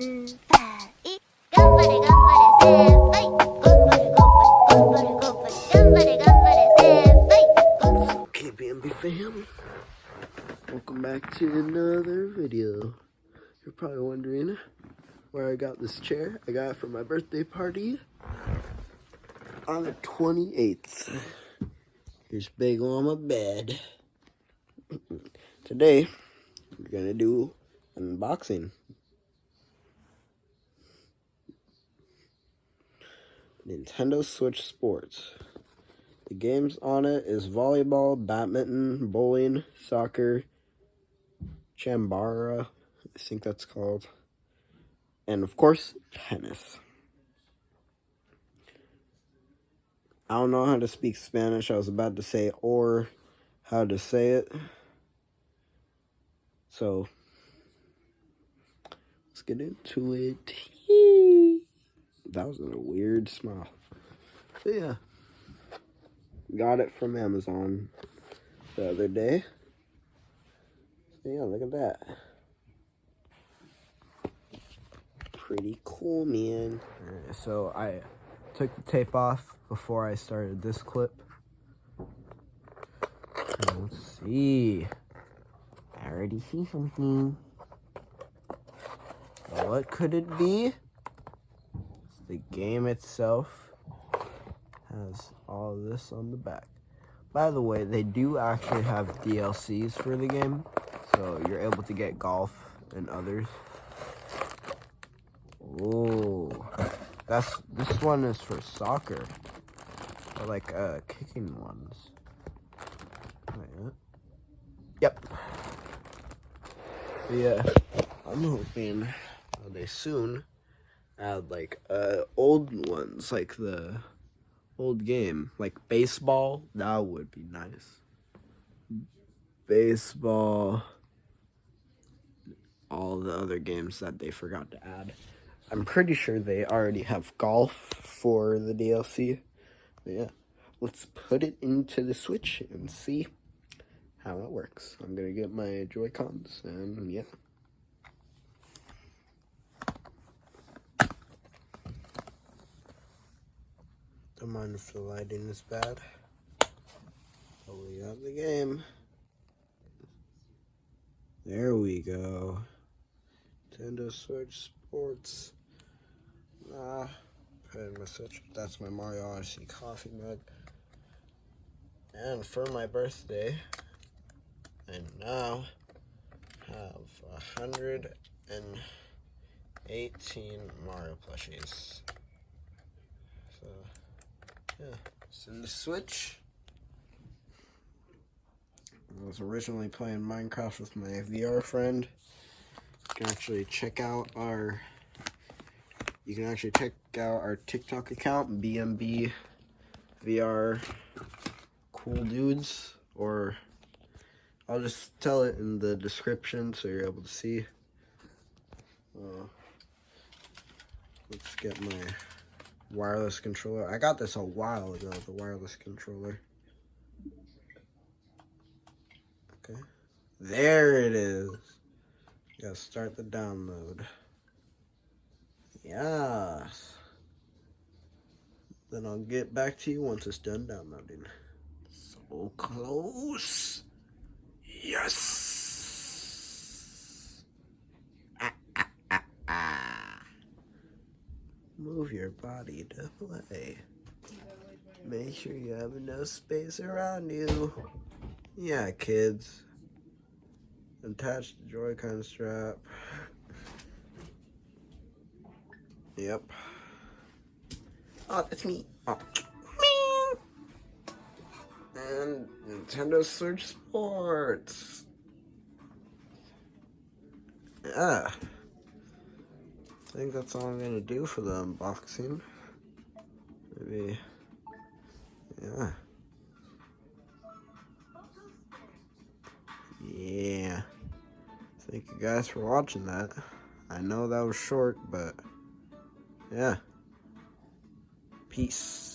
Okay, BMB fam, welcome back to another video. You're probably wondering where I got this chair. I got it for my birthday party on the 28th. Here's Bagel on my bed. Today, we're gonna do unboxing. Nintendo Switch Sports. The games on it is volleyball, badminton, bowling, soccer, chambara, I think that's called, and of course, tennis. I don't know how to speak Spanish. I was about to say or how to say it. So, let's get into it. That was a weird smile. So yeah, got it from Amazon the other day. So yeah, look at that. Pretty cool, man. Alright, so I took the tape off before I started this clip. Let's see. I already see something. What could it be? The game itself has all this on the back. By the way, they do actually have DLCs for the game, so you're able to get golf and others. Oh, this one is for soccer. I like kicking ones. Yep. But yeah, I'm hoping they soon add like old ones, like the old game, like baseball. That would be nice. Baseball, all the other games that they forgot to add. I'm pretty sure they already have golf for the DLC. But yeah, let's put it into the Switch and see how it works. I'm gonna get my Joy-Cons and yeah. Don't mind if the lighting is bad. But we got the game. There we go. Nintendo Switch Sports. Put in my Switch. That's my Mario Odyssey coffee mug. And for my birthday, I now have 118 Mario plushies. So, yeah, it's in the Switch. I was originally playing Minecraft with my VR friend. You can actually check out our TikTok account, BMB VR Cool Dudes, or I'll just tell it in the description so you're able to see. Let's get my wireless controller. I got this a while ago, the wireless controller. Okay, there it is. Gotta start the download. Yes. Then I'll get back to you once it's done downloading. So close. Yes. Move your body to play. Make sure you have enough space around you. Yeah, kids. Attach the Joy-Con strap. Yep. Oh, that's me. Oh. And Nintendo Switch Sports. Yeah. I think that's all I'm gonna do for the unboxing. Maybe. Yeah. Yeah. Thank you guys for watching that. I know that was short, but yeah. Peace.